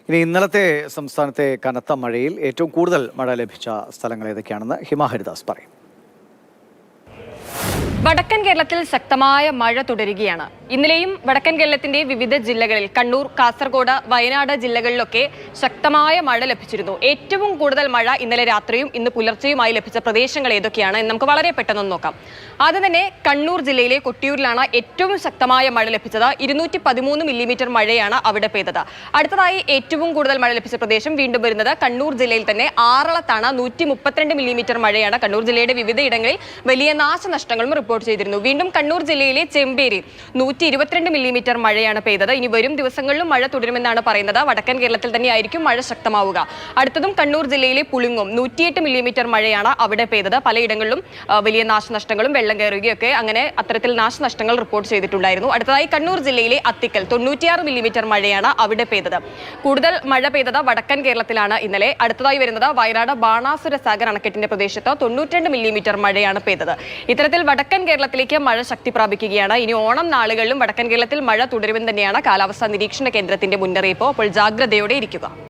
ഇനി ഇന്നലത്തെ സംസ്ഥാനത്തെ കനത്ത മഴയിൽ ഏറ്റവും കൂടുതൽ മഴ ലഭിച്ച സ്ഥലങ്ങൾ ഏതൊക്കെയാണെന്ന് ഹിമഹരിദാസ് പറയും. വടക്കൻ കേരളത്തിൽ ശക്തമായ മഴ തുടരുകയാണ്. ഇന്നലെയും വടക്കൻ കേരളത്തിന്റെ വിവിധ ജില്ലകളിൽ കണ്ണൂർ, കാസർഗോഡ്, വയനാട് ജില്ലകളിലൊക്കെ ശക്തമായ മഴ ലഭിച്ചിരുന്നു. ഏറ്റവും കൂടുതൽ മഴ ഇന്നലെ രാത്രിയും ഇന്ന് പുലർച്ചെയുമായി ലഭിച്ച പ്രദേശങ്ങൾ ഏതൊക്കെയാണ് എന്ന് നമുക്ക് വളരെ പെട്ടെന്ന് നോക്കാം. ആദ്യം തന്നെ കണ്ണൂർ ജില്ലയിലെ കൊട്ടിയൂരിലാണ് ഏറ്റവും ശക്തമായ മഴ ലഭിച്ചത്. 213 മില്ലിമീറ്റർ മഴയാണ് അവിടെ പെയ്തത്. അടുത്തതായി ഏറ്റവും കൂടുതൽ മഴ ലഭിച്ച പ്രദേശം വീണ്ടും വരുന്നത് കണ്ണൂർ ജില്ലയിൽ തന്നെ ആറളത്താണ്. 132 മില്ലിമീറ്റർ മഴയാണ്. കണ്ണൂർ ജില്ലയുടെ വിവിധ ഇടങ്ങളിൽ വലിയ നാശനഷ്ടങ്ങളും റിപ്പോർട്ട് ചെയ്തിരുന്നു. വീണ്ടും കണ്ണൂർ ജില്ലയിലെ ചെമ്പേരി 122 മില്ലിമീറ്റർ മഴയാണ് പെയ്തത്. ഇനി വരും ദിവസങ്ങളിലും മഴ തുടരുമെന്നാണ് പറയുന്നത്. വടക്കൻ കേരളത്തിൽ തന്നെയായിരിക്കും മഴ ശക്തമാവുക. അടുത്തതും കണ്ണൂർ ജില്ലയിലെ പുളിങ്ങും 108 മില്ലിമീറ്റർ മഴയാണ് അവിടെ പെയ്തത്. പലയിടങ്ങളിലും വലിയ നാശനഷ്ടങ്ങളും വെള്ളം കയറുകയൊക്കെ അങ്ങനെ അത്തരത്തിൽ നാശനഷ്ടങ്ങൾ റിപ്പോർട്ട് ചെയ്തിട്ടുണ്ടായിരുന്നു. അടുത്തതായി കണ്ണൂർ ജില്ലയിലെ അത്തിക്കൽ 96 മില്ലിമീറ്റർ മഴയാണ് അവിടെ പെയ്തത്. കൂടുതൽ മഴ പെയ്തത് വടക്കൻ കേരളത്തിലാണ് ഇന്നലെ. അടുത്തതായി വരുന്നത് വയനാട് ബാണാസുര സാഗർ അണക്കെട്ടിന്റെ പ്രദേശത്ത് 92 മില്ലിമീറ്റർ മഴയാണ് പെയ്തത്. ഇത്തരത്തിൽ വടക്കൻ കേരളത്തിലേക്ക് മഴ ശക്തി പ്രാപിക്കുകയാണ്. ഇനി ഓണം നാളുകളിലും വടക്കൻ കേരളത്തിൽ മഴ തുടരുമെന്ന് തന്നെയാണ് കാലാവസ്ഥാ നിരീക്ഷണ കേന്ദ്രത്തിന്റെ മുന്നറിയിപ്പ്. അപ്പോൾ ജാഗ്രതയോടെ ഇരിക്കുക.